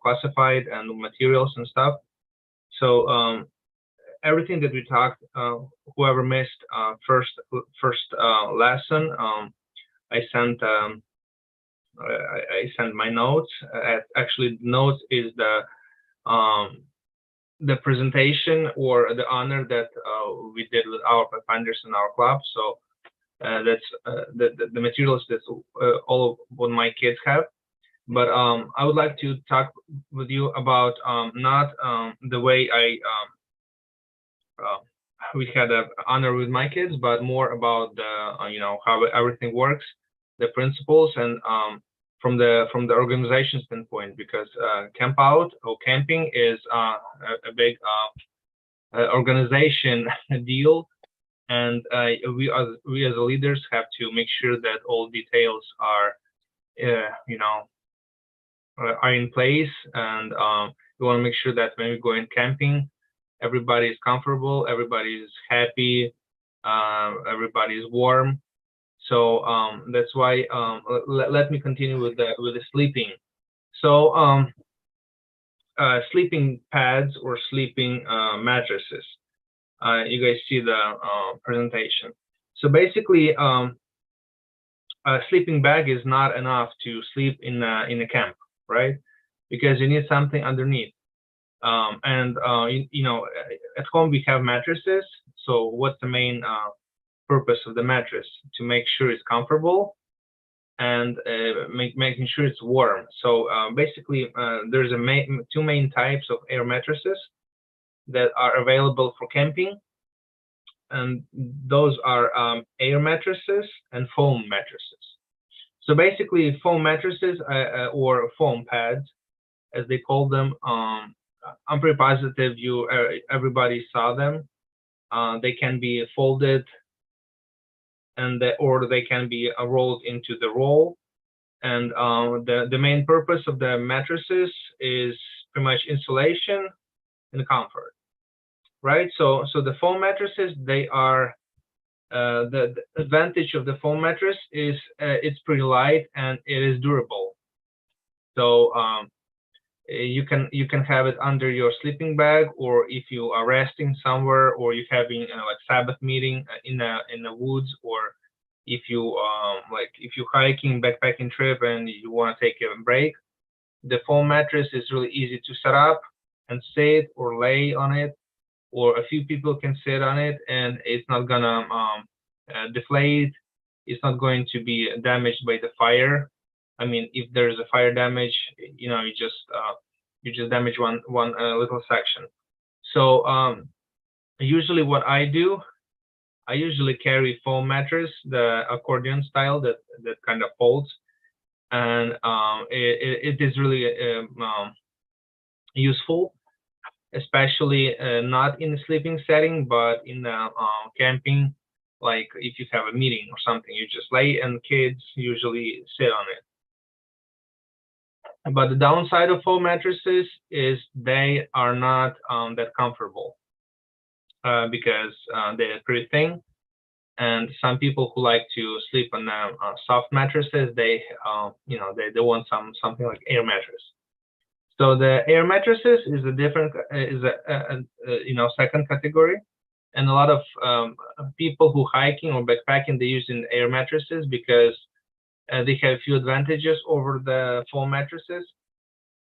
classified and materials and stuff. So everything that we talked, whoever missed first lesson, I sent I sent my notes. Actually, notes is um, the presentation or the honor that we did with our pathfinders in our club. So that's the materials that all of what my kids have. But I would like to talk with you about not the way uh, we had a honor with my kids, but more about the how everything works, the principles, and from the organization standpoint, because camp out or camping is a big organization deal, and we as leaders have to make sure that all details are uh, you know are in place, and we want to make sure that when we go in camping, everybody is comfortable, everybody is happy, everybody is warm. So that's why let me continue with the sleeping. So sleeping pads or sleeping mattresses. You guys see the presentation. So basically, a sleeping bag is not enough to sleep in a camp, right? Because you need something underneath. And at home we have mattresses. So what's the main purpose of the mattress? To make sure it's comfortable and making sure it's warm. So basically, there's two main types of air mattresses that are available for camping, and those are air mattresses and foam mattresses. So basically, foam mattresses or foam pads, as they call them, I'm pretty positive everybody saw them. They can be folded or they can be rolled into the roll. And the main purpose of the mattresses is pretty much insulation and comfort, right? So the foam mattresses, they are the advantage of the foam mattress is it's pretty light and it is durable. So you can have it under your sleeping bag, or if you are resting somewhere, or you're having like Sabbath meeting in the woods, or if you're hiking backpacking trip and you want to take a break, the foam mattress is really easy to set up and sit or lay on it, or a few people can sit on it, and it's not gonna deflate. It's not going to be damaged by the fire. I mean, if there's a fire damage, you just damage one little section. So usually what I do, I usually carry foam mattress, the accordion style that kind of folds, and it is really useful, especially not in a sleeping setting, but in camping. Like if you have a meeting or something, you just lay, and kids usually sit on it. But the downside of foam mattresses is they are not that comfortable because they're pretty thin. And some people who like to sleep on soft mattresses, they want something like air mattress. So the air mattresses is a different is a second category, and a lot of people who hiking or backpacking, they use in air mattresses because they have few advantages over the foam mattresses.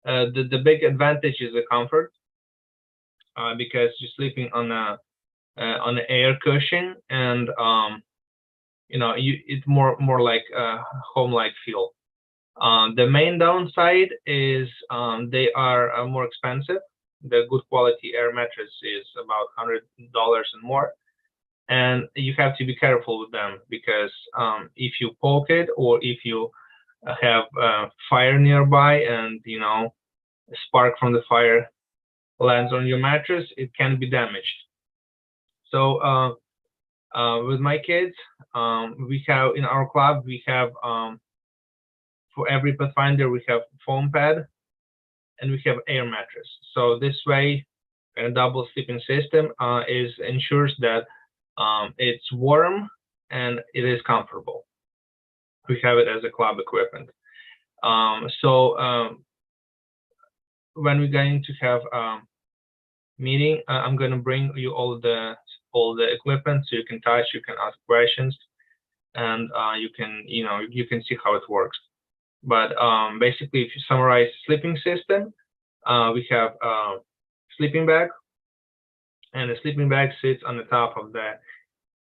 The big advantage is the comfort because you're sleeping on an air cushion, and it's more like a home-like feel. The main downside is they are more expensive. The good quality air mattress is about $100 and more, and you have to be careful with them because if you poke it, or if you have fire nearby, and a spark from the fire lands on your mattress, it can be damaged. So with my kids, we have in our club, we have for every Pathfinder we have foam pad and we have air mattress. So this way, a double sleeping system ensures that it's warm and it is comfortable. We have it as a club equipment. So when we're going to have meeting, I'm going to bring you all the equipment so you can touch, you can ask questions, and you can see how it works. But basically, if you summarize sleeping system, we have sleeping bag, and the sleeping bag sits on the top of the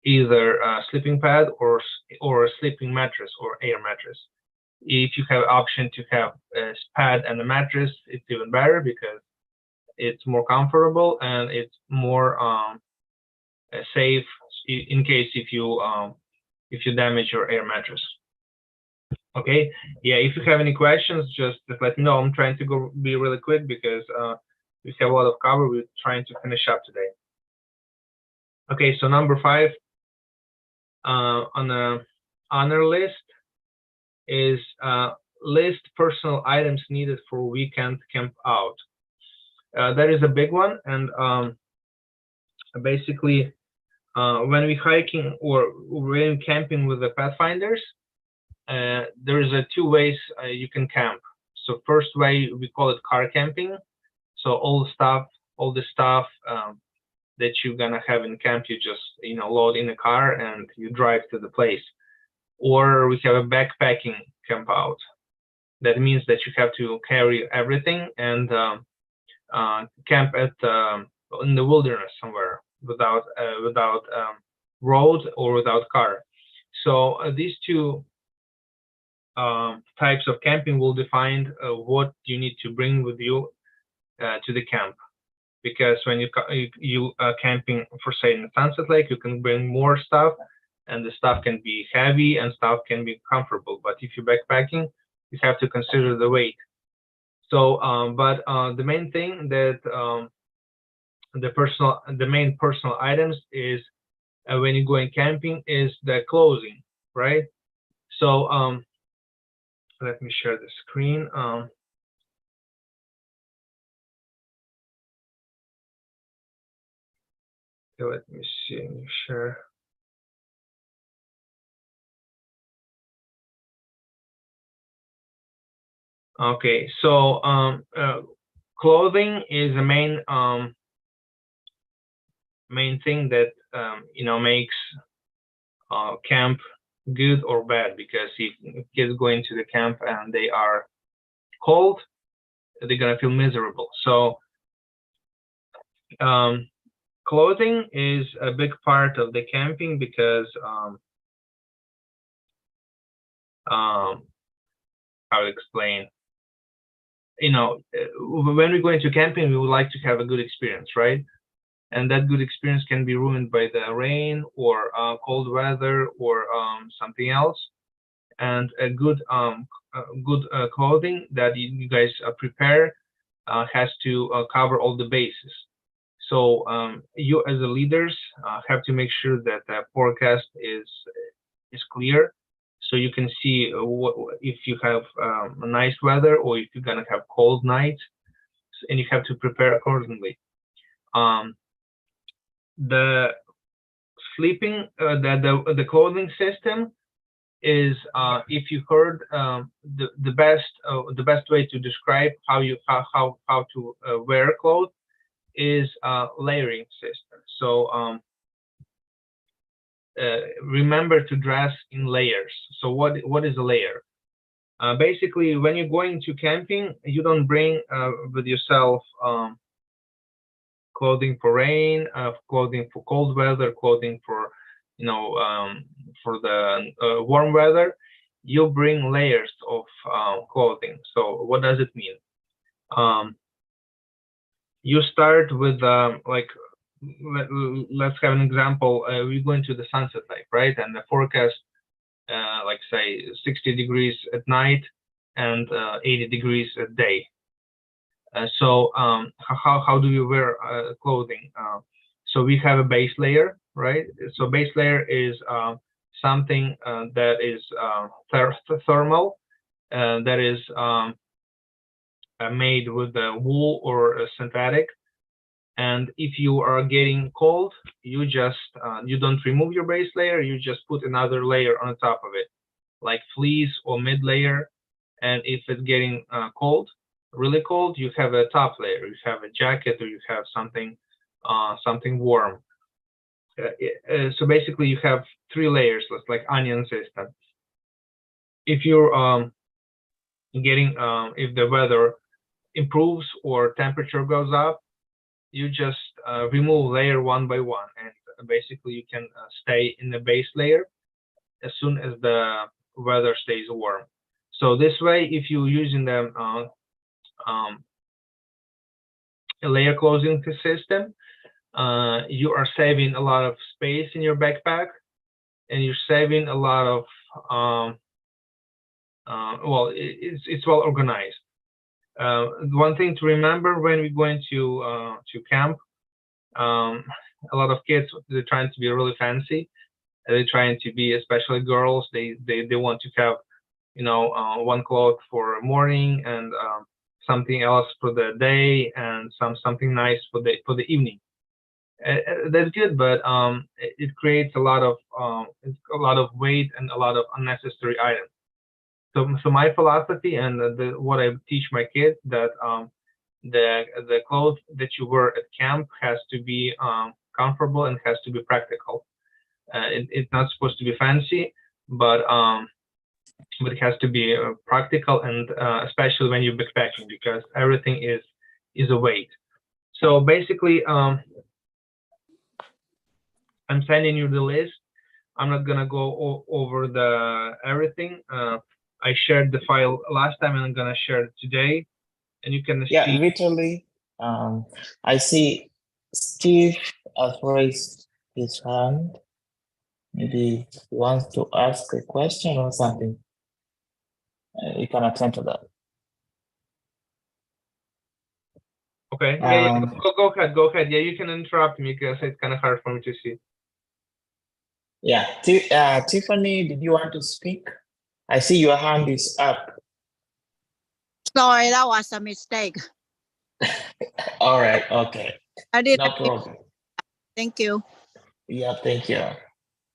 either a sleeping pad or a sleeping mattress or air mattress. If you have option to have a pad and a mattress, it's even better because it's more comfortable and it's more safe in case if you damage your air mattress. Okay, yeah, if you have any questions, just let me know. I'm trying to be really quick because we have a lot of cover. We're trying to finish up today. Okay, so number 5 on the honor list is list personal items needed for weekend camp out. That is a big one, and basically when we're hiking or we're camping with the Pathfinders, there's 2 ways you can camp. So first way, we call it car camping. So all the stuff that you're gonna have in camp, you just load in the car and you drive to the place. Or we have a backpacking camp out. That means that you have to carry everything and camp at in the wilderness somewhere without road or without car. So these 2 types of camping will define what you need to bring with you to the camp. Because when you camping for say in the Sunset Lake, you can bring more stuff, and the stuff can be heavy and stuff can be comfortable. But if you're backpacking, you have to consider the weight. So, but the main thing that the main personal items is when you're going camping is the clothing, right? So let me share the screen. Let me see. Share. Okay, so clothing is the main thing that makes camp good or bad. Because if kids go into the camp and they are cold, they're gonna feel miserable. So clothing is a big part of the camping because I will explain. When we go into camping, we would like to have a good experience, right? And that good experience can be ruined by the rain or cold weather or something else. And a good clothing that you guys prepare has to cover all the bases. So you as the leaders have to make sure that the forecast is clear, so you can see if you have nice weather or if you're gonna have cold nights, and you have to prepare accordingly. The sleeping, the clothing system is, if you heard, the best way to describe how to wear clothes is layering system. So remember to dress in layers. So what is a layer? Basically, when you're going to camping, you don't bring with yourself clothing for rain, clothing for cold weather, clothing for for the warm weather. You bring layers of clothing. So what does it mean? You start with let's have an example. We're going to the Sunset Lake, right? And the forecast, like say 60 degrees at night and 80 degrees at day. So how do you wear clothing? So we have a base layer, right? So base layer is something that is thermal, that is made with wool or synthetic. And if you are getting cold, you just you don't remove your base layer, you just put another layer on top of it, like fleece or mid layer. And if it's getting cold, really cold, you have a top layer, you have a jacket, or you have something warm. So basically, you have 3 layers, like onion system. If you're if the weather improves or temperature goes up, you just remove layer one by one, and basically you can stay in the base layer as soon as the weather stays warm. So this way, if you're using the layer closing system, you are saving a lot of space in your backpack, and you're saving a lot of well, it's well organized. One thing to remember when we're going to camp, a lot of kids, they're trying to be really fancy. They're trying to be, especially girls. They want to have, one cloth for morning, and something else for the day, and something nice for the evening. That's good, but it creates a lot of weight and a lot of unnecessary items. So my philosophy, and what I teach my kids, that the clothes that you wear at camp has to be comfortable and has to be practical. It's not supposed to be fancy, but it has to be practical, and especially when you're backpacking, because everything is a weight. So basically, I'm sending you the list. I'm not gonna go over the everything. I shared the file last time, and I'm gonna share it today, and you can Yeah, see. literally, I see Steve has raised his hand. Maybe he wants to ask a question or something. You can attend to that. Okay. Yeah. Go ahead. Yeah, you can interrupt me because it's kind of hard for me to see. Yeah, Tiffany, did you want to speak? I see your hand is up. Sorry, that was a mistake. All right, okay. I didn't. No problem. Thank you. Yeah, thank you.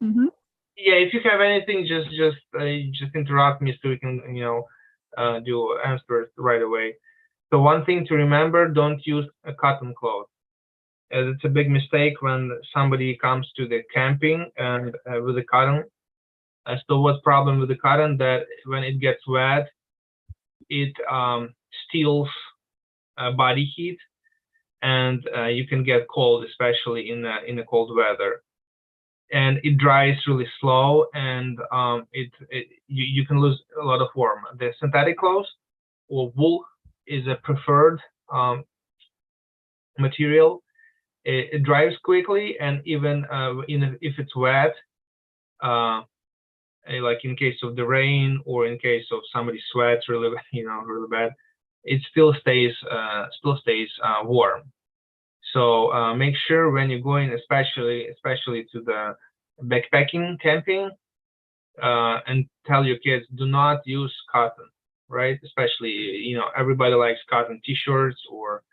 Mm-hmm. Yeah, if you have anything, just interrupt me so we can do answers right away. So one thing to remember: don't use a cotton cloth. It's a big mistake when somebody comes to the camping and with the cotton. So what's problem with the cotton? That when it gets wet, it steals body heat, and you can get cold, especially in the cold weather. And it dries really slow, and you can lose a lot of warmth. The synthetic clothes or wool is a preferred material. It dries quickly, and even if it's wet, like in case of the rain or in case of somebody sweats really, really bad, it still stays warm. So make sure when you're going, especially to the backpacking camping, and tell your kids, do not use cotton, right? Especially, everybody likes cotton t-shirts, or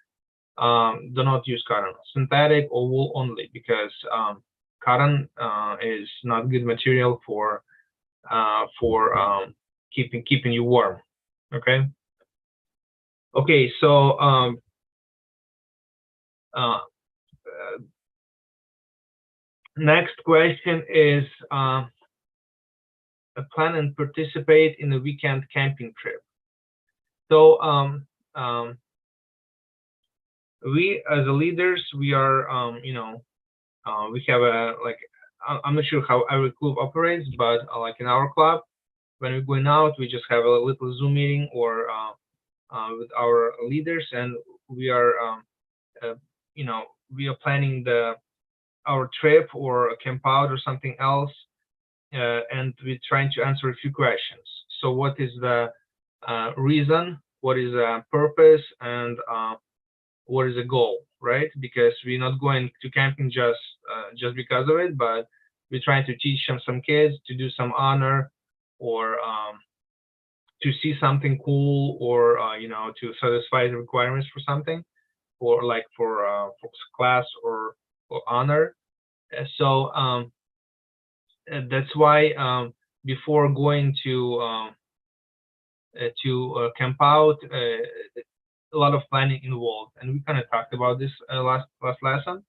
do not use cotton, synthetic or wool only, because cotton is not good material for keeping you warm. Okay, so next question is, plan and participate in a weekend camping trip. So we as the leaders, we are we have I'm not sure how every club operates, but like in our club, when we're going out, we just have a little Zoom meeting, or with our leaders, and we are we are planning our trip or a camp out or something else, and we're trying to answer a few questions. So what is the reason? What is the purpose? And what is the goal, right? Because we're not going to camping just because of it, but we're trying to teach some kids to do some honor, or to see something cool, or to satisfy the requirements for something, or like for class or honor. So that's why before going to camp out, a lot of planning involved, and we kind of talked about this last lesson.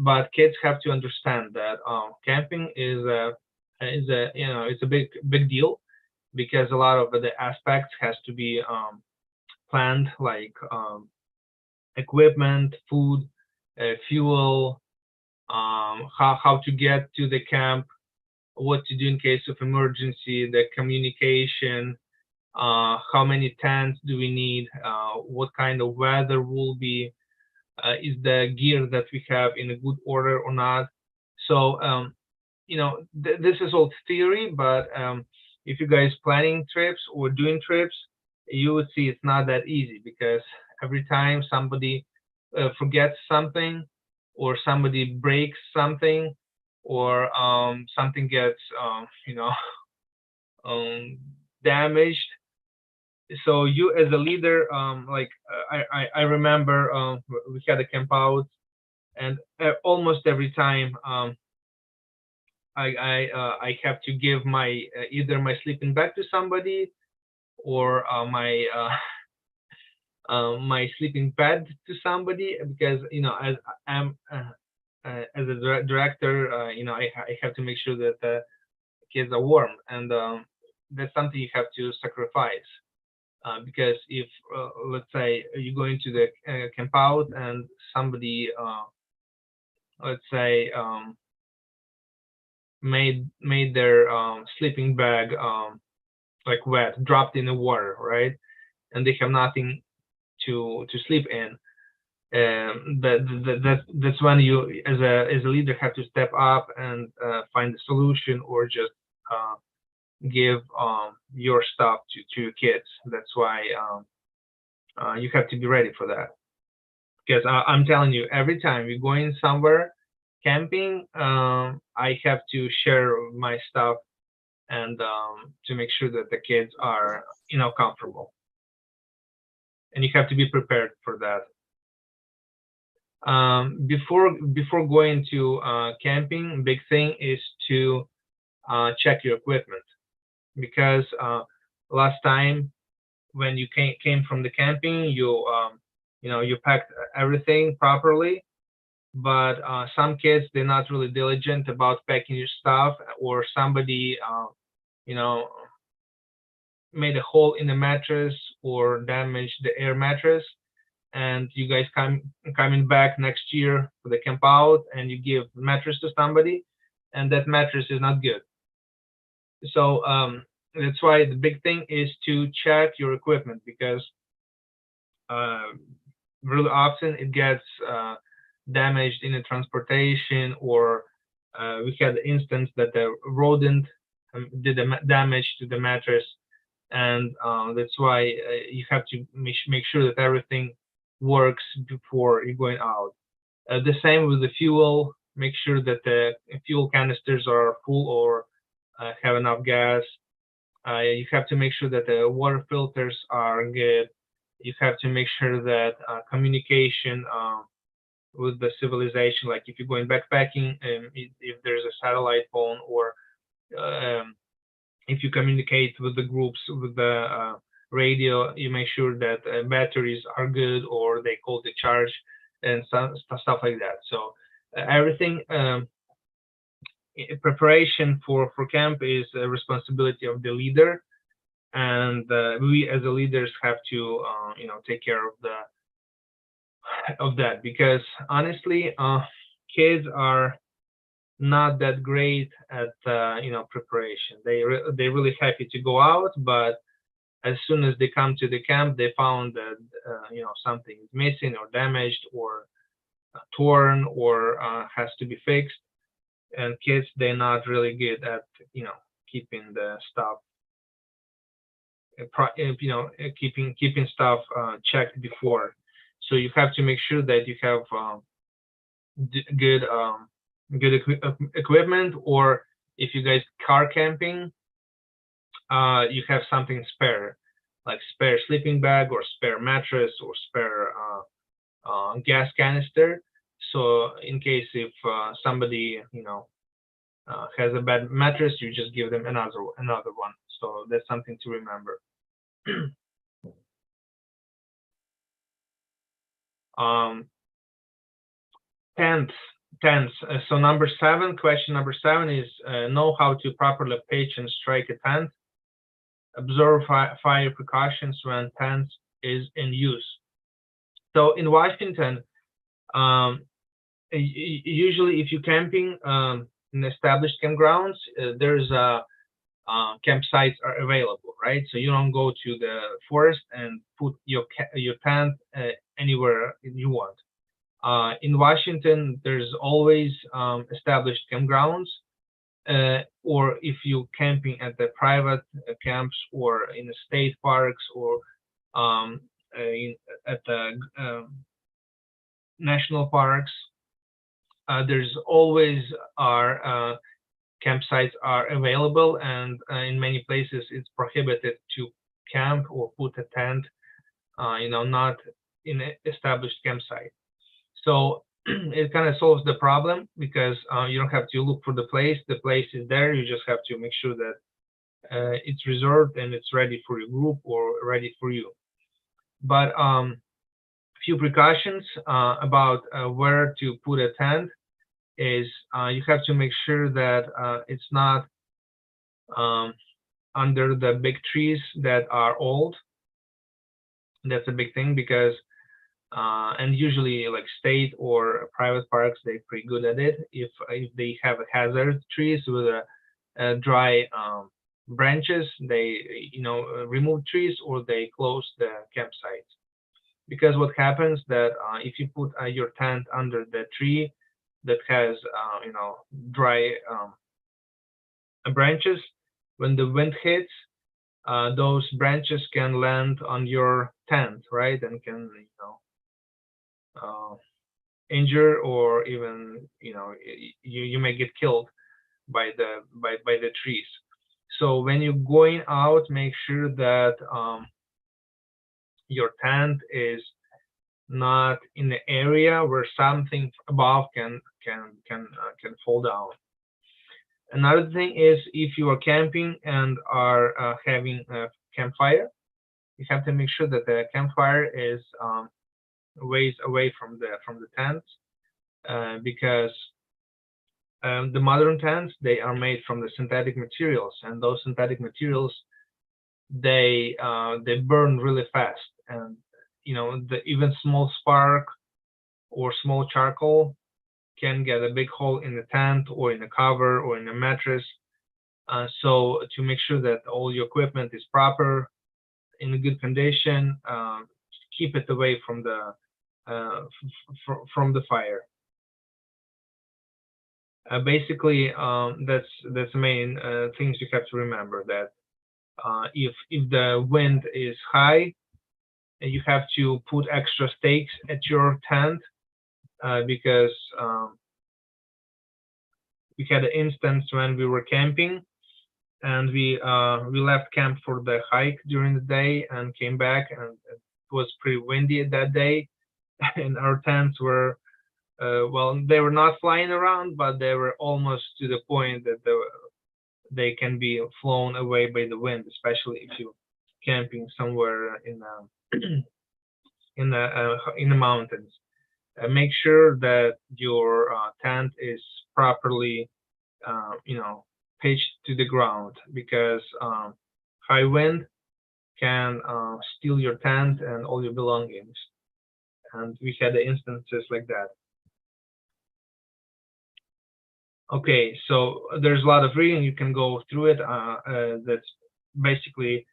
But kids have to understand that camping is a it's a big deal, because a lot of the aspects has to be planned, like equipment, food, fuel, how to get to the camp, what to do in case of emergency, the communication, how many tents do we need, what kind of weather will be, is the gear that we have in a good order or not. So this is all theory, but if you guys planning trips or doing trips, you would see it's not that easy, because every time somebody forgets something, or somebody breaks something, or something gets damaged. So you as a leader, I remember we had a camp out, and almost every time I have to give my either my sleeping bag to somebody, or my sleeping pad to somebody, because as I'm as a director, I have to make sure that the kids are warm, and that's something you have to sacrifice. Because if let's say you go into the camp out, and somebody let's say made their sleeping bag like wet, dropped in the water, right, and they have nothing to sleep in, that's when you as a leader have to step up and find a solution, or just give your stuff to your kids. That's why you have to be ready for that, because I'm telling you, every time you're going somewhere camping, I have to share my stuff, and to make sure that the kids are comfortable, and you have to be prepared for that. Before going to camping, big thing is to check your equipment, because last time when you came from the camping, you packed everything properly, but some kids, they're not really diligent about packing your stuff, or somebody made a hole in the mattress or damaged the air mattress, and you guys coming back next year for the camp out, and you give mattress to somebody, and that mattress is not good. So that's why the big thing is to check your equipment, because really often it gets damaged in the transportation, or we had the instance that the rodent did the damage to the mattress, and that's why you have to make sure that everything works before you're going out. The same with the fuel. Make sure that the fuel canisters are full, or have enough gas. You have to make sure that the water filters are good. You have to make sure that communication with the civilization, like if you're going backpacking, if there's a satellite phone, or if you communicate with the groups with the radio, you make sure that batteries are good, or they hold the charge, and stuff like that. So everything preparation for camp is a responsibility of the leader, and we as the leaders have to take care of that, because honestly, kids are not that great at preparation. They're really happy to go out, but as soon as they come to the camp, they found that something is missing, or damaged, or torn, or has to be fixed. And kids, they're not really good at keeping the stuff keeping stuff checked before. So you have to make sure that you have good equipment, or if you guys car camping, you have something spare, like spare sleeping bag, or spare mattress, or spare gas canister. So in case if somebody has a bad mattress, you just give them another one. So that's something to remember. Tents. So number 7, question number 7 is know how to properly pitch and strike a tent. Observe fire precautions when tent is in use. So in Washington, usually if you're camping in established campgrounds, there's campsites are available, right? So you don't go to the forest and put your tent anywhere you want. In Washington, there's always established campgrounds, or if you're camping at the private camps or in the state parks or at the national parks, there's always campsites are available, and in many places it's prohibited to camp or put a tent, not in an established campsite. So it kind of solves the problem because you don't have to look for the place. The place is there. You just have to make sure that it's reserved and it's ready for your group or ready for you. But few precautions about where to put a tent is you have to make sure that it's not under the big trees that are old. That's a big thing because and usually like state or private parks, they're pretty good at it. If they have hazard trees with dry branches, they remove trees or they close the campsite. Because what happens that if you put your tent under the tree that has dry branches, when the wind hits, those branches can land on your tent, right, and can injure or even you may get killed by the trees. So when you're going out, make sure that your tent is not in the area where something above can fall down. Another thing is if you are camping and are having a campfire, you have to make sure that the campfire is ways away from the tents, because the modern tents, they are made from the synthetic materials, and those synthetic materials they burn really fast, and even small spark or small charcoal can get a big hole in the tent or in the cover or in the mattress. So to make sure that all your equipment is proper, in a good condition, keep it away from the fire. Basically, that's the main things you have to remember, that if the wind is high, you have to put extra stakes at your tent, because we had an instance when we were camping and we left camp for the hike during the day and came back, and it was pretty windy that day, and our tents were they were not flying around, but they were almost to the point that they can be flown away by the wind, especially if you're camping somewhere in the mountains. Make sure that your tent is properly pitched to the ground, because high wind can steal your tent and all your belongings, and we had instances like that. Okay, so there's a lot of reading, you can go through it. That's basically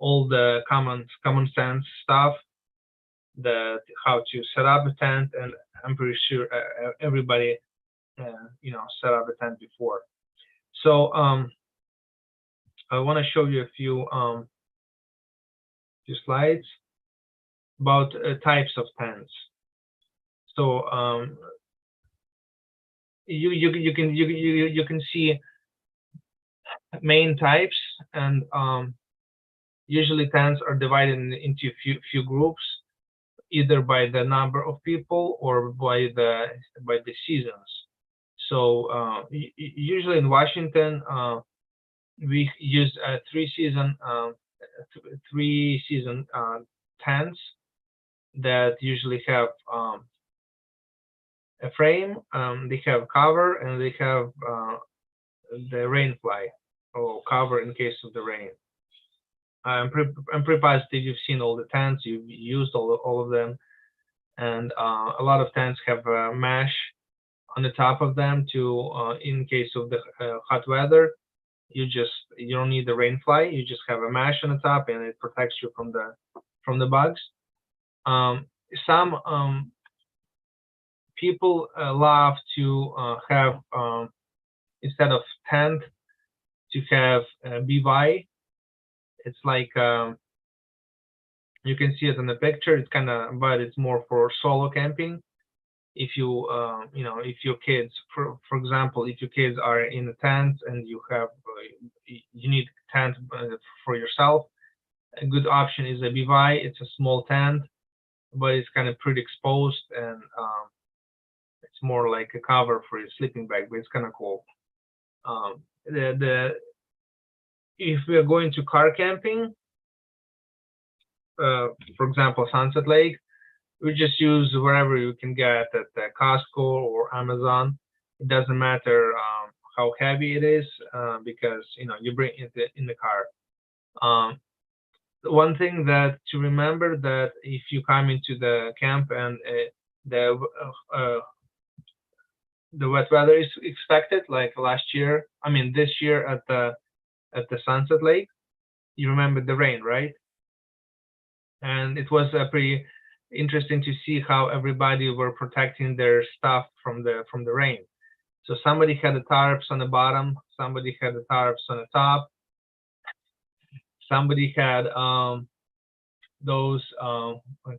all the common sense stuff, that how to set up a tent, and I'm pretty sure everybody set up a tent before. So I want to show you a few slides about types of tents. So you can see main types, and usually tents are divided into few groups, either by the number of people or by the seasons. So usually in Washington, we use three season tents. that usually have a frame, they have cover, and they have the rain fly or cover in case of the rain. I'm pretty positive you've seen all the tents, you've used all of them, and a lot of tents have a mesh on the top of them to, in case of the hot weather, you don't need the rain fly, you just have a mesh on the top, and it protects you from the bugs. Some people love to have, instead of tent, to have BY. It's like, you can see it in the picture. It's kind of, but it's more for solo camping. If you, if your kids, for example, if your kids are in a tent and you have, you need a tent for yourself, a good option is a BY. It's a small tent, but it's kind of pretty exposed, and it's more like a cover for your sleeping bag, but it's kind of cool. If we are going to car camping, for example, Sunset Lake, we just use wherever you can get at Costco or Amazon. It doesn't matter how heavy it is, because you bring it in the car. One thing that to remember, that if you come into the camp and the wet weather is expected, like this year at the Sunset Lake, you remember the rain, right? And it was pretty interesting to see how everybody were protecting their stuff from the rain. So somebody had the tarps on the bottom, somebody had the tarps on the top, somebody had those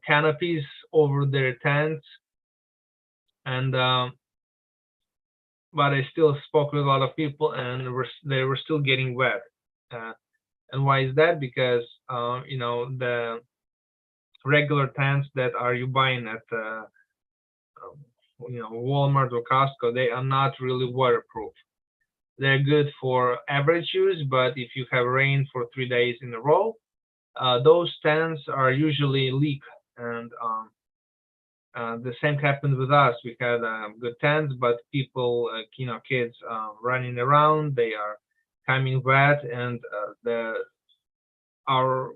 canopies over their tents, and but I still spoke with a lot of people, and they were still getting wet. And why is that? Because the regular tents that are you buying at Walmart or Costco, they are not really waterproof. They're good for average use, but if you have rain for 3 days in a row, those tents are usually leak. And the same happened with us. We had good tents, but people, kids running around, they are coming wet, and our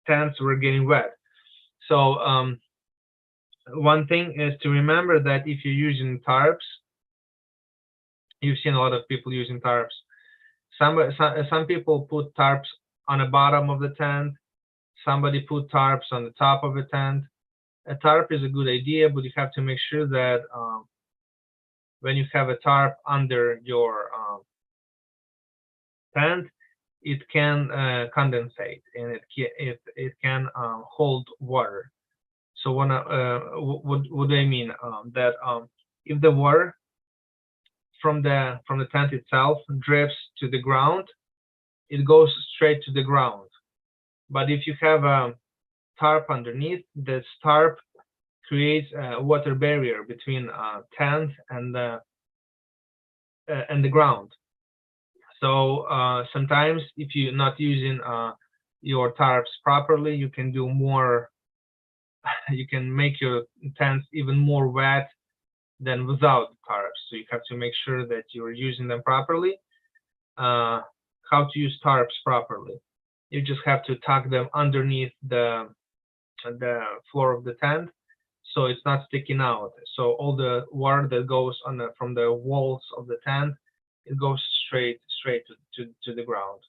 tents were getting wet. So one thing is to remember that if you're using tarps, you've seen a lot of people using tarps. Some people put tarps on the bottom of the tent. Somebody put tarps on the top of the tent. A tarp is a good idea, but you have to make sure that when you have a tarp under your tent, it can condensate, and it can hold water. So what do I mean? That if the water from the tent itself drifts to the ground, it goes straight to the ground. But if you have a tarp underneath, this tarp creates a water barrier between tent and the ground. So sometimes if you're not using your tarps properly, you can do more. You can make your tents even more wet than without tarps. So you have to make sure that you're using them properly. How to use tarps properly? You just have to tuck them underneath the floor of the tent, so it's not sticking out. So all the water that goes from the walls of the tent, it goes straight to the ground.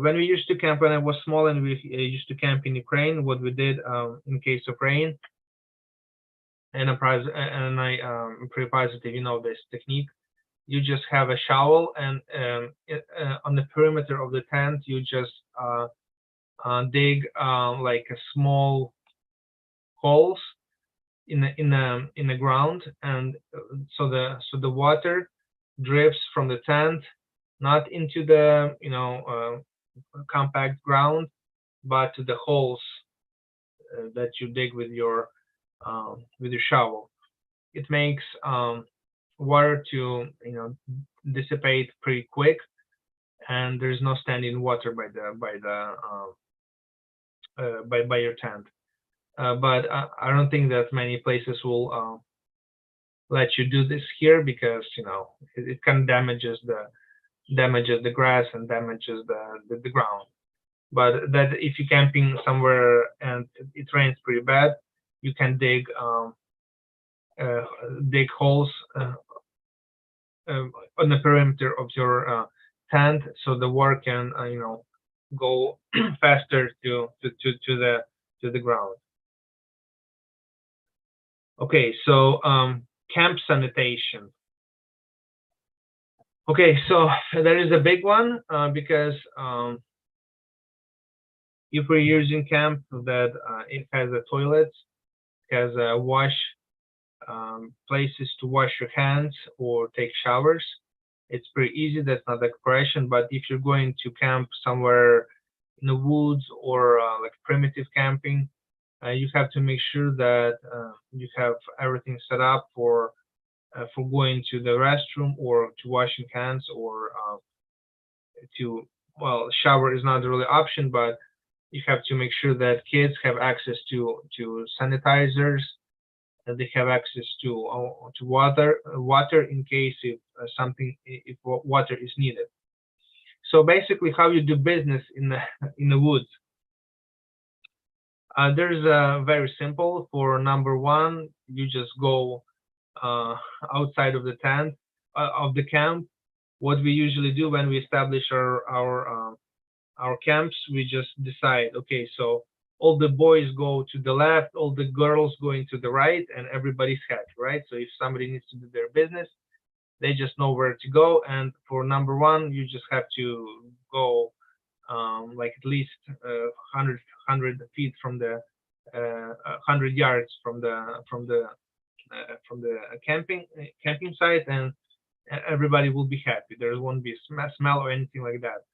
When we used to camp, when I was small and we used to camp in Ukraine, what we did in case of rain, and I'm pretty positive you know this technique. You just have a shovel, and on the perimeter of the tent, you just dig like a small holes in the ground, and so the water drifts from the tent, not into the compact ground, but to the holes that you dig with your shovel. It makes water to dissipate pretty quick, and there's no standing water by your tent. but I don't think that many places will let you do this here because it kind of damages the grass and damages the ground. But that if you're camping somewhere and it rains pretty bad, you can dig holes on the perimeter of your tent, so the water can go faster to the ground. Okay, so camp sanitation. Okay, so there is a big one because if we're using camp that it has a toilet, has a wash places to wash your hands or take showers. It's pretty easy. That's not a correction. But if you're going to camp somewhere in the woods or like primitive camping, you have to make sure that you have everything set up for going to the restroom or to washing hands or shower is not really option, but you have to make sure that kids have access to sanitizers, that they have access to water in case if water is needed. So basically, how you do business in the woods. There's very simple. For number one, you just go outside of the tent of the camp. What we usually do when we establish our camps, we just decide, okay, so all the boys go to the left, all the girls going to the right, and everybody's happy, right? So if somebody needs to do their business, they just know where to go. And for number one, you just have to go like at least 100 feet from the 100 yards from the camping site, and everybody will be happy. There won't be a smell or anything like that.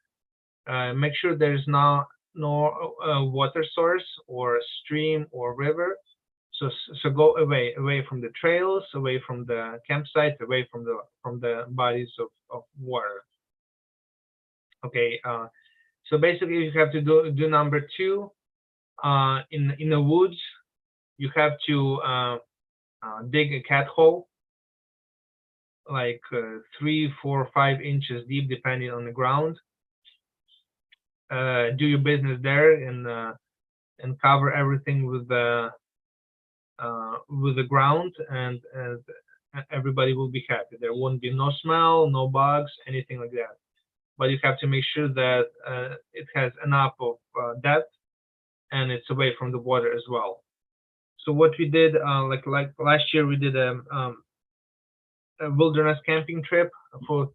Make sure there's no water source or stream or river. So go away from the trails, away from the campsite, away from the bodies of water. Okay. So basically, you have to do number two. In the woods, you have to dig a cat hole, like 3, 4, 5 inches deep, depending on the ground. Do your business there and cover everything with the ground, and everybody will be happy. There won't be no smell, no bugs, anything like that. But you have to make sure that it has enough of depth and it's away from the water as well. So what we did, like last year, we did a wilderness camping trip for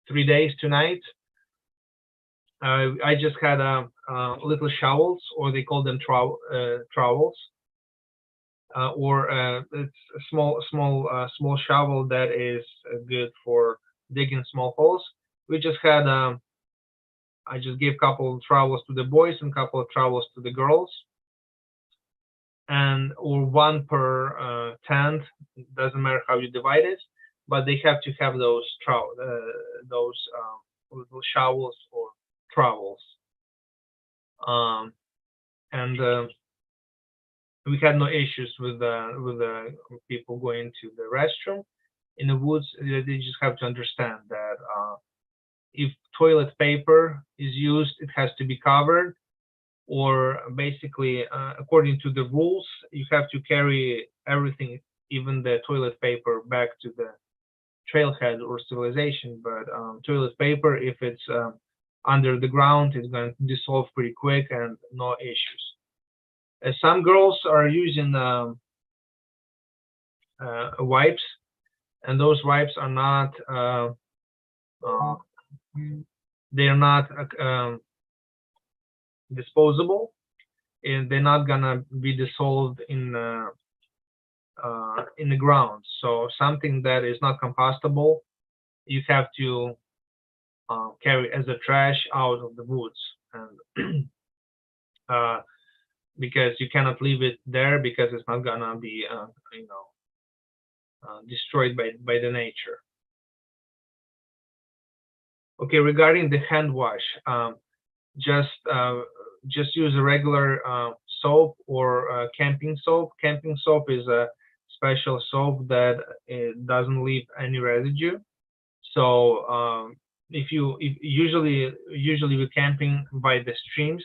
3 days, 2 nights. I just had little shovels, or they call them trowels, or it's a small shovel that is good for digging small holes. We just had I just gave a couple of trowels to the boys and a couple of trowels to the girls, or one per tent. Doesn't matter how you divide it, but they have to have those little shovels or trowels. And we had no issues with people going to the restroom in the woods. They just have to understand that if toilet paper is used, it has to be covered, or basically, according to the rules, you have to carry everything, even the toilet paper, back to the trailhead or civilization. But toilet paper, if it's under the ground, it's going to dissolve pretty quick and no issues. Some girls are using wipes, and those wipes are not they're not disposable, and they're not gonna be dissolved in the ground. So something that is not compostable, you have to carry as a trash out of the woods, and because you cannot leave it there, because it's not gonna be destroyed by the nature. Okay, regarding the hand wash, just use a regular soap or camping soap. Camping soap is a special soap that it doesn't leave any residue. So if usually we're camping by the streams,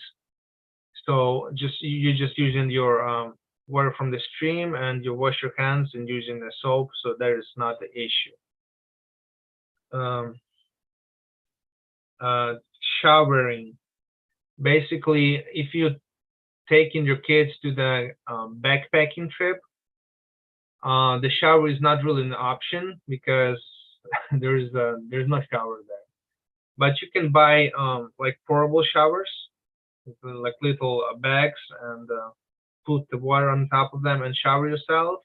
so you're just using your water from the stream, and you wash your hands and using the soap, so that is not the issue. Showering. Basically, if you taking your kids to the backpacking trip, the shower is not really an option because there's no shower there. But you can buy like portable showers, like little bags, and put the water on top of them and shower yourself.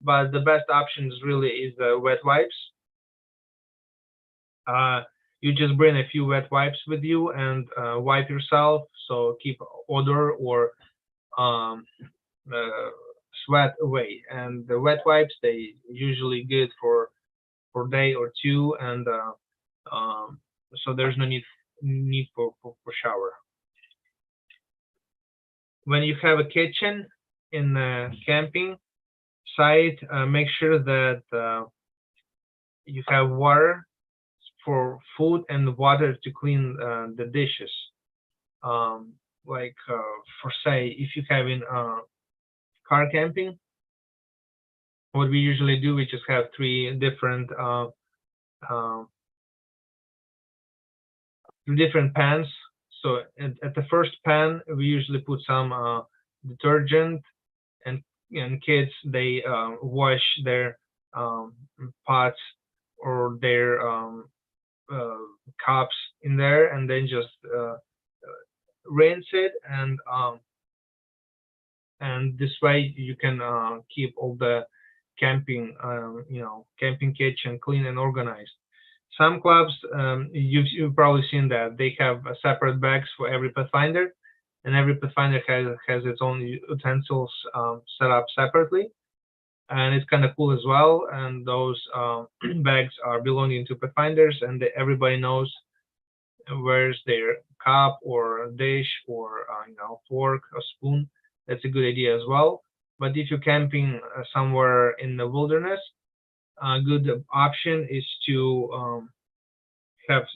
But the best option really is the wet wipes. You just bring a few wet wipes with you and wipe yourself, so keep odor or sweat away. And the wet wipes, they usually good for a day or two, and so there's no need for shower. When you have a kitchen in a camping site, make sure that you have water for food and water to clean the dishes. Like for say, if you have in car camping, what we usually do, we just have three different pans. So at the first pan, we usually put some detergent, and kids, they wash their pots or their cups in there, and then just rinse it, and this way you can keep all the camping camping kitchen clean and organized. Some clubs, you've probably seen that they have separate bags for every Pathfinder, and every Pathfinder has its own utensils set up separately, and it's kind of cool as well. And those bags are belonging to Pathfinders, and everybody knows where's their cup or dish or fork or spoon. That's a good idea as well. But if you're camping somewhere in the wilderness, a good option is to have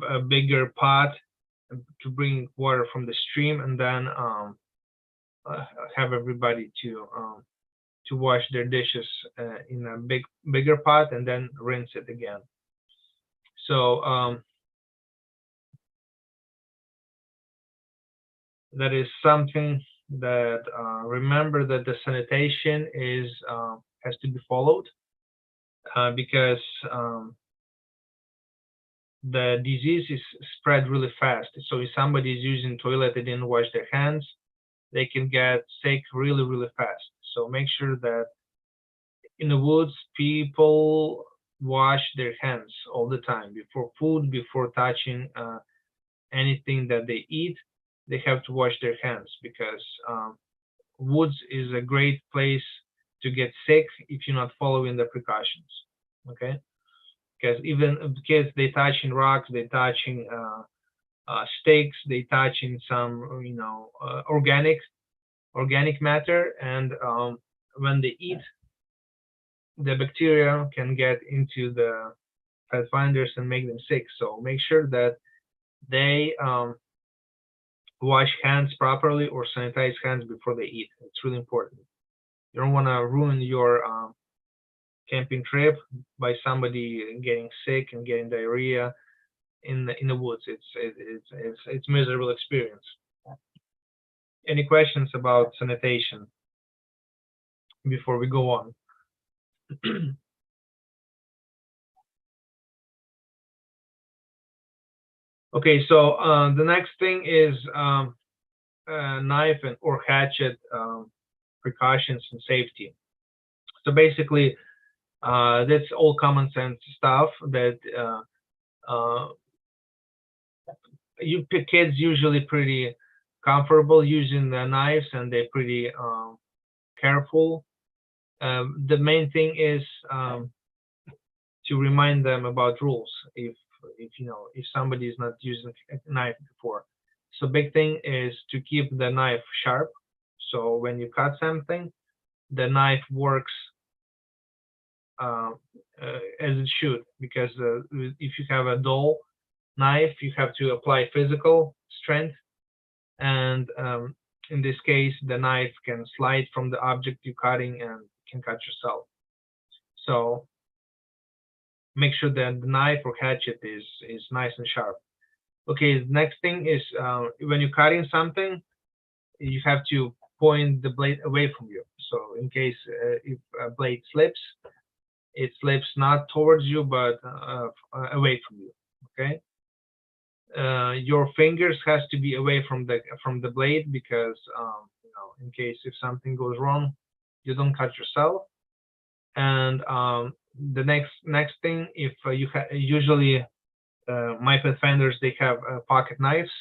a bigger pot to bring water from the stream, and then have everybody to wash their dishes in a bigger pot, and then rinse it again. So that is something that remember that the sanitation is has to be followed, because the disease is spread really fast. So if somebody is using toilet, they didn't wash their hands, they can get sick really, really fast. So make sure that in the woods, people wash their hands all the time before food, before touching anything that they eat. They have to wash their hands, because woods is a great place to get sick if you're not following the precautions. Okay, because even kids, they touching rocks, they touching sticks, they touching some organic matter, and when they eat, the bacteria can get into the Pathfinders and make them sick. So make sure that they wash hands properly or sanitize hands before they eat. It's really important. You don't want to ruin your camping trip by somebody getting sick and getting diarrhea in the woods. It's miserable experience. Any questions about sanitation before we go on? Okay, so the next thing is knife or hatchet precautions and safety. So basically, that's all common sense stuff that kids usually pretty comfortable using the knives, and they're pretty careful. The main thing is to remind them about rules. If somebody is not using a knife before, So big thing is to keep the knife sharp. So when you cut something, the knife works as it should, because if you have a dull knife, you have to apply physical strength, and in this case, the knife can slide from the object you're cutting and can cut yourself. So make sure that the knife or hatchet is nice and sharp. Okay, the next thing is when you're cutting something, you have to point the blade away from you. So in case if a blade slips, it slips not towards you, but away from you. Okay. Your fingers has to be away from the blade, because in case if something goes wrong, you don't cut yourself. And the next thing, if you usually my pathfinders, they have pocket knives,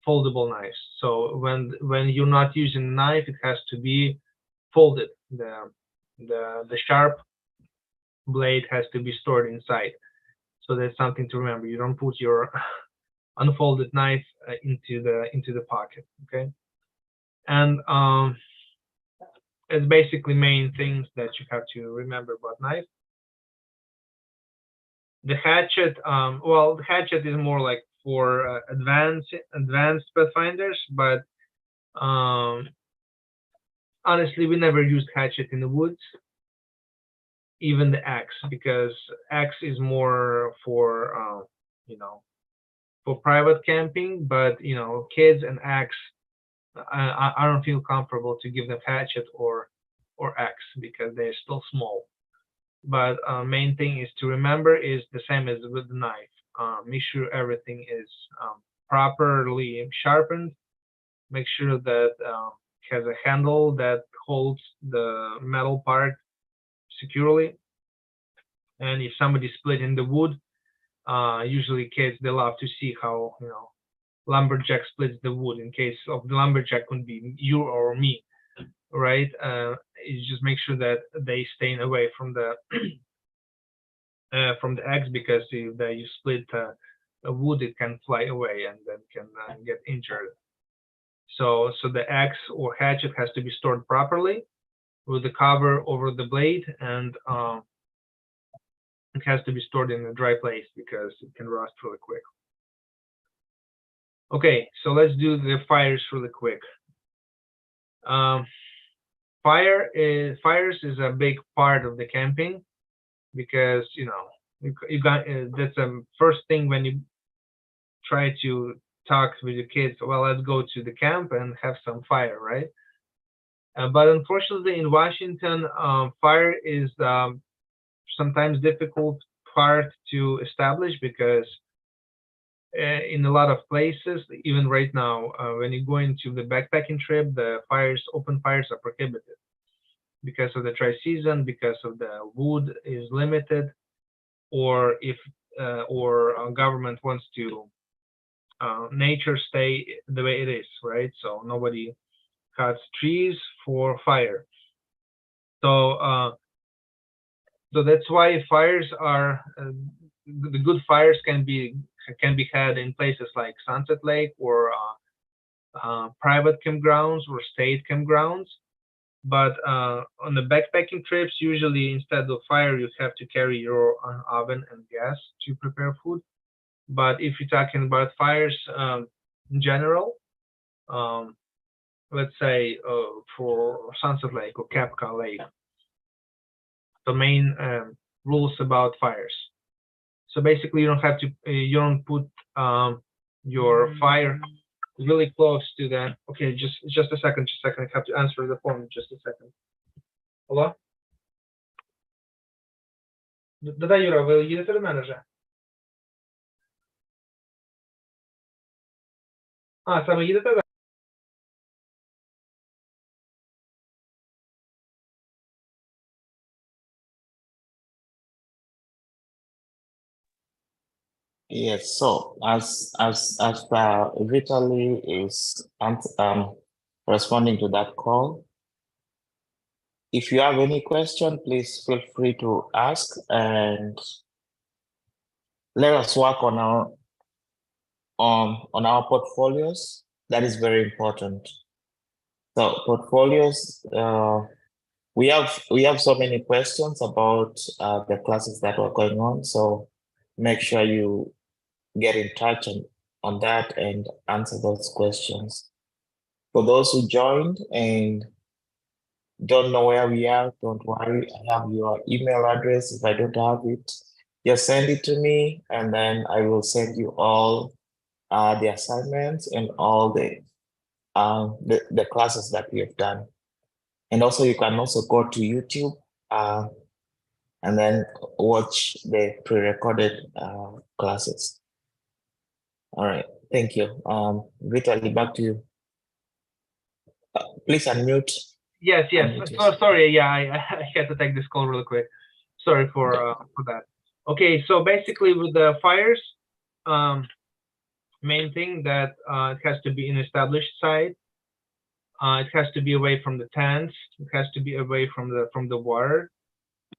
foldable knives. So when you're not using a knife, it has to be folded. The sharp blade has to be stored inside. So that's something to remember. You don't put your unfolded knife into the pocket. Okay. And it's basically main things that you have to remember about knife. The hatchet, well, the hatchet is more like for advanced pathfinders, but honestly, we never used hatchet in the woods. Even the axe, because axe is more for for private camping, but kids and axe, I don't feel comfortable to give them hatchet or axe, because they're still small. But main thing is to remember is the same as with the knife. Make sure everything is properly sharpened. Make sure that has a handle that holds the metal part securely. And if somebody split in the wood, usually kids, they love to see how lumberjack splits the wood. In case of the lumberjack, could be you or me, right? You just make sure that they stay away from the axe, because if you split a wood, it can fly away and then can get injured. So the axe or hatchet has to be stored properly with the cover over the blade, and it has to be stored in a dry place, because it can rust really quick. Okay, so let's do the fires really quick. Fires is a big part of the camping, because you got that's the first thing when you try to talk with your kids. Well, let's go to the camp and have some fire, right? But unfortunately, in Washington, fire is sometimes difficult part to establish, because in a lot of places, even right now, when you go into the backpacking trip, the open fires are prohibited because of the dry season, because of the wood is limited, or if government wants to nature stay the way it is, right? So nobody cuts trees for fire. So that's why fires are the good fires can be had in places like Sunset Lake, or private campgrounds or state campgrounds. But on the backpacking trips, usually instead of fire, you have to carry your oven and gas to prepare food. But if you're talking about fires in general, let's say for Sunset Lake or Capca Lake, the main rules about fires. So basically, you don't put your fire really close to the. Okay, just a second, I have to answer the phone. Just a second. Алло? Да, Юра, ви їдете до мене вже? Саме їдете? Yes, so as Vitaly is responding to that call, if you have any question, please feel free to ask, and let us work on on our portfolios. That is very important. So portfolios, we have so many questions about the classes that were going on. So make sure you get in touch on that and answer those questions. For those who joined and don't know where we are, don't worry. I have your email address. If I don't have it, just send it to me, and then I will send you all the assignments and all the classes that we have done. And also, you can also go to YouTube and then watch the pre-recorded classes. All right, thank you. Vitaly, back to you. Please unmute. Yes. Unmute So yourself. sorry. Yeah, I had to take this call really quick. Sorry for that. Okay, so basically with the fires, main thing that it has to be an established site. It has to be away from the tents. It has to be away from the water.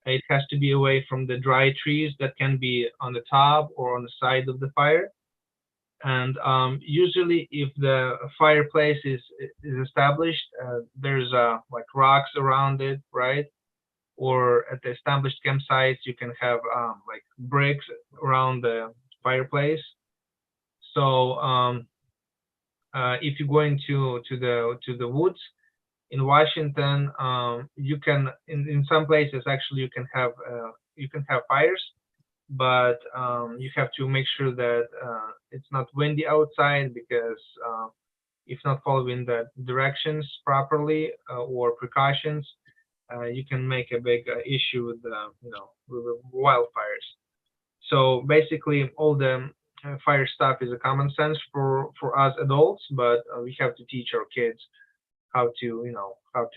It has to be away from the dry trees that can be on the top or on the side of the fire. And usually, if the fireplace is established, there's like rocks around it, right? Or at the established campsites, you can have like bricks around the fireplace. So if you go into the woods in Washington, you can in some places actually you can have fires, but you have to make sure that it's not windy outside, because if not following the directions properly or precautions, you can make a big issue with with wildfires. So basically, all the fire stuff is a common sense for us adults, but we have to teach our kids how to how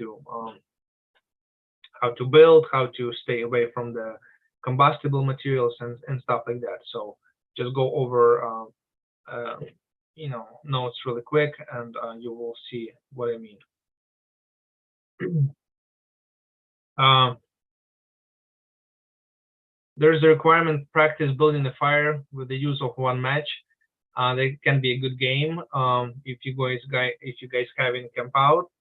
to build, how to stay away from the combustible materials and stuff like that. So just go over notes really quick, and you will see what I mean. There's a requirement practice building a fire with the use of one match. That can be a good game. If you guys have in camp out,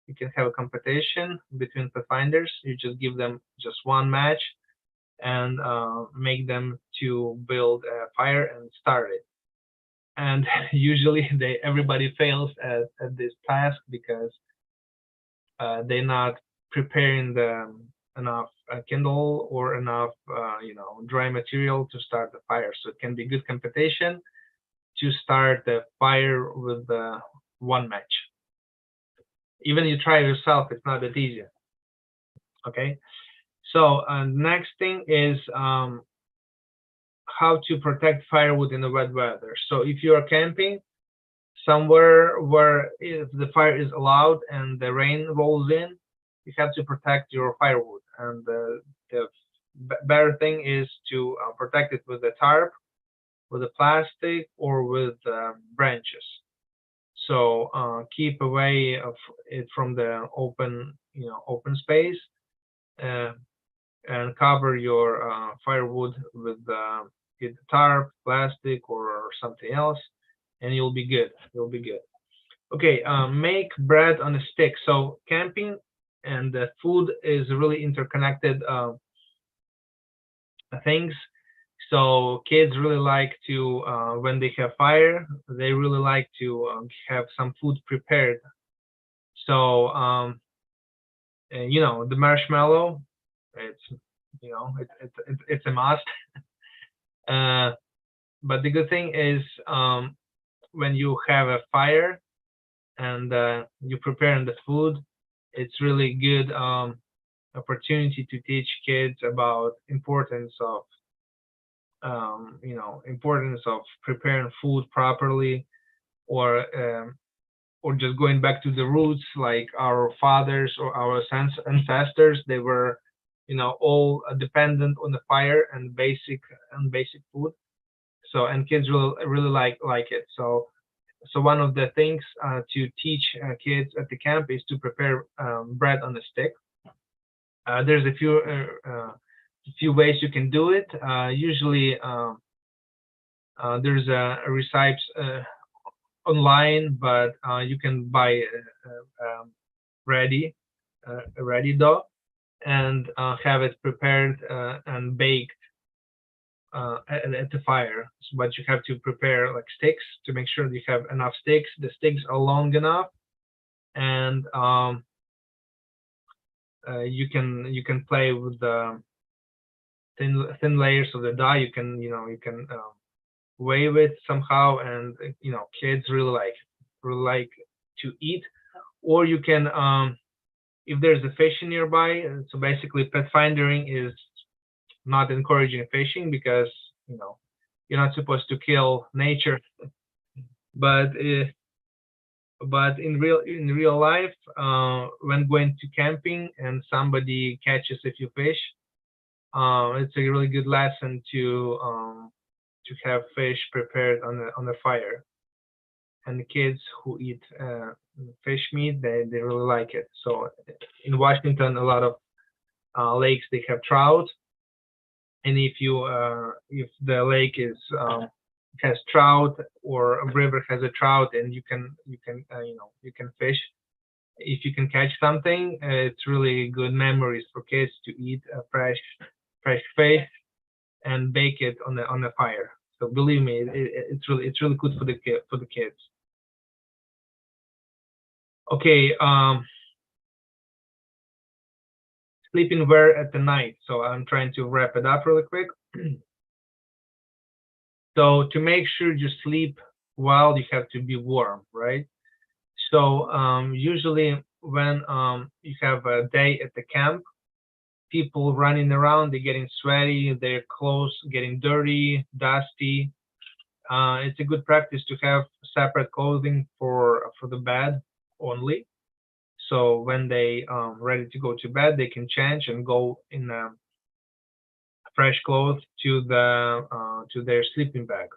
you can have a competition between pathfinders. You just give them just one match and make them to build a fire and start it. And usually everybody fails at this task because they're not preparing enough kindle or enough dry material to start the fire. So it can be good competition to start the fire with one match. Even you try yourself, it's not that easy. Okay, so next thing is how to protect firewood in the wet weather. So if you are camping somewhere where if the fire is allowed and the rain rolls in, you have to protect your firewood. And the better thing is to protect it with a tarp, with a plastic, or with branches. So keep away of it from the open space, and cover your firewood with either tarp, plastic, or something else, and you'll be good. Okay, make bread on a stick. So camping and the food is really interconnected things. So kids really like to, when they have fire, they really like to have some food prepared. So the marshmallow, it's a must. But the good thing is when you have a fire and you prepare the food, it's really good opportunity to teach kids about importance of preparing food properly, or just going back to the roots, like our fathers or our ancestors. They were all dependent on the fire and basic food. So, and kids really like it. So one of the things to teach kids at the camp is to prepare bread on a stick. There's a few ways you can do it. Usually There's recipes online, but you can buy ready dough and have it prepared and baked at the fire. But you have to prepare like sticks to make sure that you have enough sticks. The sticks are long enough, and you can play with the thin layers of the dough. You can wave it somehow, and kids really like to eat. Or you can if there's a fish nearby. So basically, pet findering is not encouraging fishing because you're not supposed to kill nature. But in real life, when going to camping and somebody catches a few fish, it's a really good lesson to have fish prepared on the fire. And the kids who eat fish meat, they really like it. So in Washington, a lot of lakes, they have trout, and if the lake has trout, or a river has a trout, and you can fish. If you can catch something, it's really good memories for kids to eat fresh fish and bake it on the fire. So believe me, it's really good for the kids. Okay, sleeping where at the night. So I'm trying to wrap it up really quick. So to make sure you sleep well, you have to be warm, right? So usually when you have a day at the camp, people running around, they're getting sweaty, their clothes getting dirty, dusty. It's a good practice to have separate clothing for the bed only. So when they ready to go to bed, they can change and go in fresh clothes to their sleeping bag.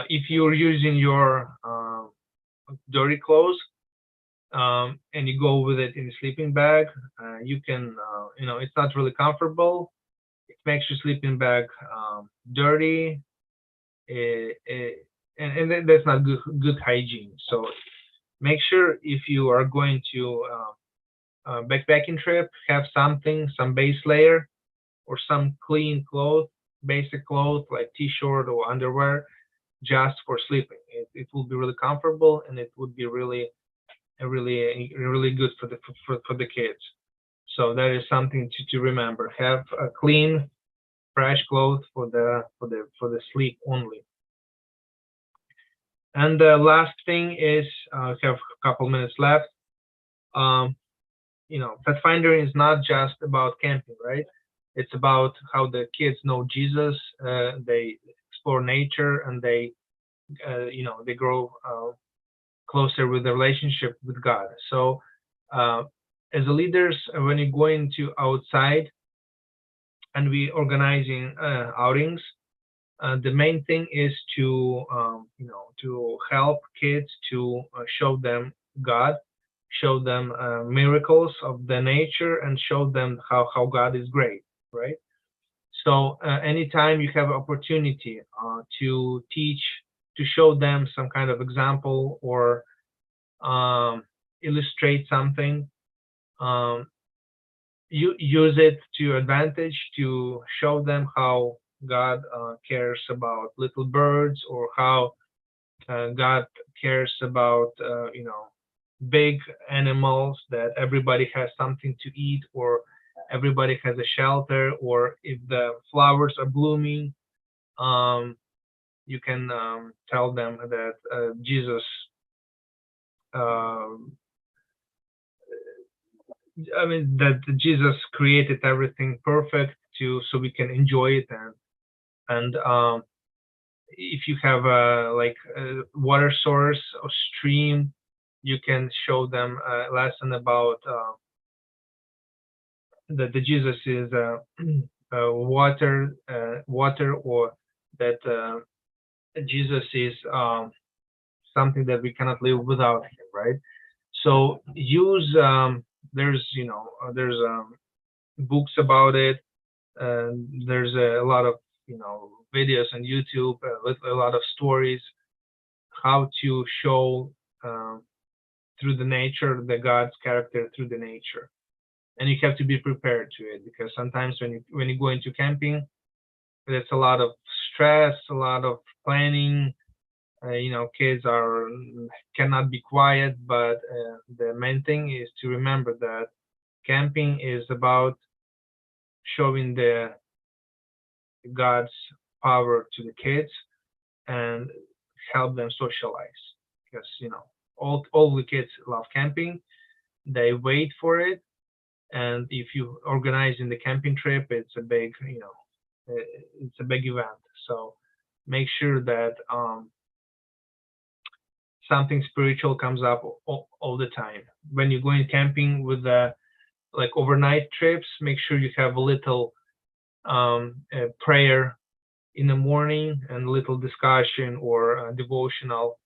If you're using your dirty clothes and you go with it in the sleeping bag, you can it's not really comfortable. It makes your sleeping bag dirty. And that's not good hygiene. So make sure if you are going to backpacking trip, have some base layer or some clean clothes, basic clothes like t-shirt or underwear, just for sleeping. It will be really comfortable, and it would be really good for the kids. So that is something to remember. Have a clean, fresh clothes for the sleep only. And the last thing is, we have a couple minutes left. Pathfinder is not just about camping, right? It's about how the kids know Jesus. They explore nature, and they grow closer with the relationship with God. So, as a leaders, when you're going to outside and we organizing outings, the main thing is to help kids, to show them God, show them miracles of the nature, and show them how God is great, right? So anytime you have opportunity to teach, to show them some kind of example or illustrate something, you use it to advantage to show them how God cares about little birds, or how God cares about big animals, that everybody has something to eat, or everybody has a shelter, or if the flowers are blooming, you can tell them that Jesus that Jesus created everything perfect so we can enjoy it. And if you have a water source or stream, you can show them a lesson about that the Jesus is water, or that Jesus is something that we cannot live without him, right? So use there's books about it. There's a lot of videos on YouTube with a lot of stories how to show through the nature the God's character through the nature, and you have to be prepared to it because sometimes when you go into camping, there's a lot of stress, a lot of planning. Kids cannot be quiet, but the main thing is to remember that camping is about showing the God's power to the kids and help them socialize because all the kids love camping. They wait for it, and if you organize in the camping trip, it's a big it's a big event. So make sure that something spiritual comes up all the time. When you're going camping with like overnight trips, make sure you have a little prayer in the morning and a little discussion or devotional.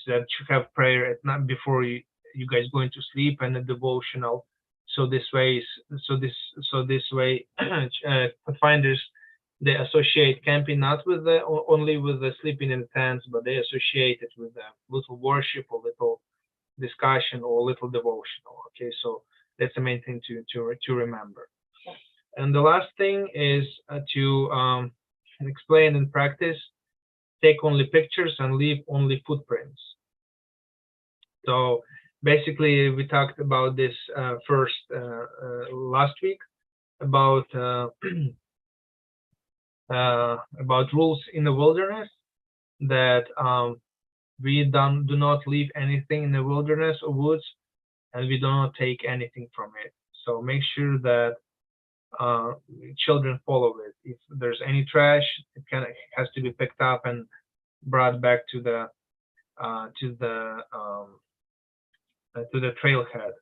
So that you have prayer at night before you guys going to sleep and a devotional. So this way, pathfinders, they associate camping not with only with the sleeping in the tents, but they associate it with a little worship or little discussion or little devotional. Okay, so that's the main thing to remember. And the last thing is to explain and practice. Take only pictures and leave only footprints. So basically, we talked about this first last week about about rules in the wilderness, that we do not leave anything in the wilderness or woods, and we do not take anything from it. So make sure that children follow it. If there's any trash, it has to be picked up and brought back to the trailhead.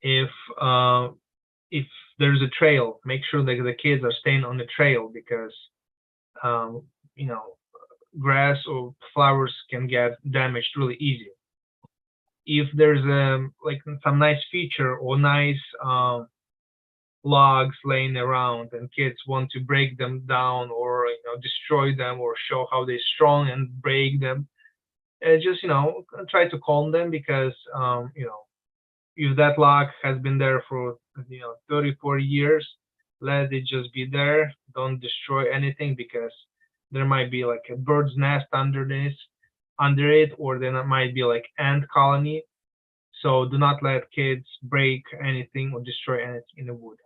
If there's a trail, make sure that the kids are staying on the trail because grass or flowers can get damaged really easy. If there's like some nice feature or nice logs laying around and kids want to break them down or destroy them or show how they're strong and break them, just try to calm them because if that log has been there for 30, 40 years, let it just be there. Don't destroy anything because there might be like a bird's nest under it, or there might be like ant colony. So do not let kids break anything or destroy anything in the wood.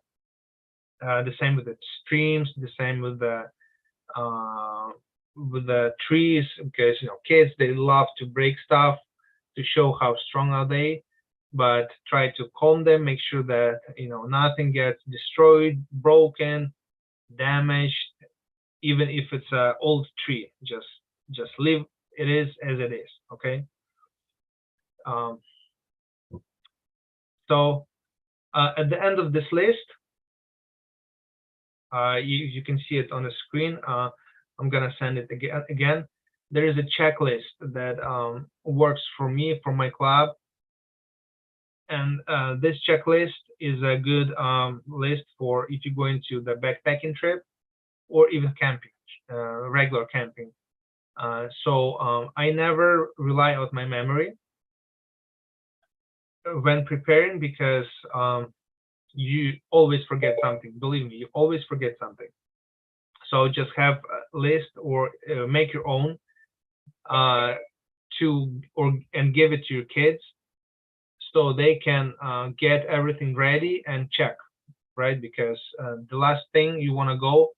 The same with the streams, the same with the trees, because kids, they love to break stuff to show how strong are they, but try to calm them, make sure that nothing gets destroyed, broken, damaged. Even if it's an old tree, just leave it is as it is. Okay. So at the end of this list, you can see it on the screen. I'm gonna send it again. There is a checklist that works for me, for my club, and this checklist is a good list for if you go into the backpacking trip or even camping, regular camping. So I never rely on my memory when preparing because you always forget something. Believe me, you always forget something. So just have a list or make your own and give it to your kids so they can get everything ready and check, right? Because the last thing you want to go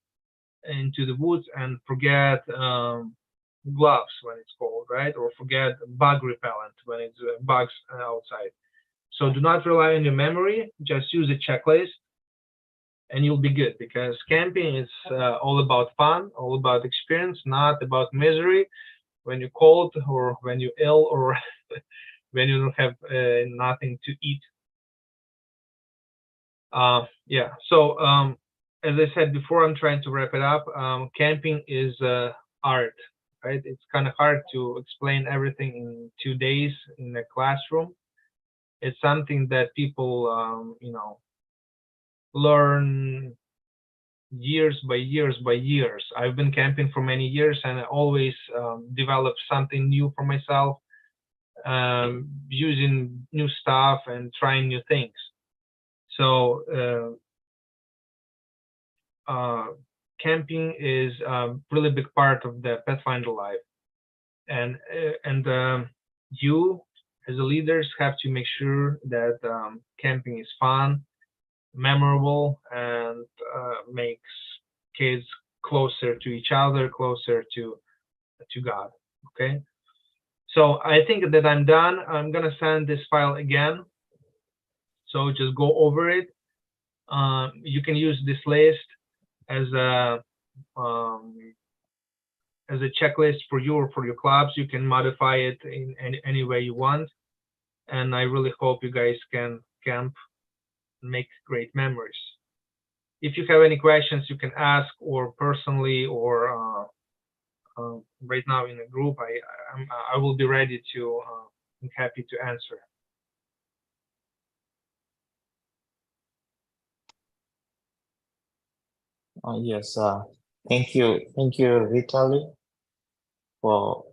into the woods and forget gloves when it's cold, right? Or forget bug repellent when it's bugs outside. So do not rely on your memory, just use a checklist and you'll be good, because camping is all about fun, all about experience, not about misery when you're cold or when you're ill or when you don't have nothing to eat. Yeah, so as I said before, I'm trying to wrap it up. Camping is art, right? It's kind of hard to explain everything in 2 days in a classroom. It's something that people, learn years by years by years. I've been camping for many years, and I always develop something new for myself, using new stuff and trying new things. So camping is a really big part of the Pathfinder life, and you as the leaders have to make sure that camping is fun, memorable, and makes kids closer to each other, closer to God. Okay. So I think that I'm done. I'm gonna send this file again. So just go over it. You can use this list as a checklist for you or for your clubs. You can modify it in any way you want. And I really hope you guys can camp and make great memories. If you have any questions, you can ask, or personally, or right now in a group. I will be ready to. I'm happy to answer. Yes. Thank you, Vitaly, for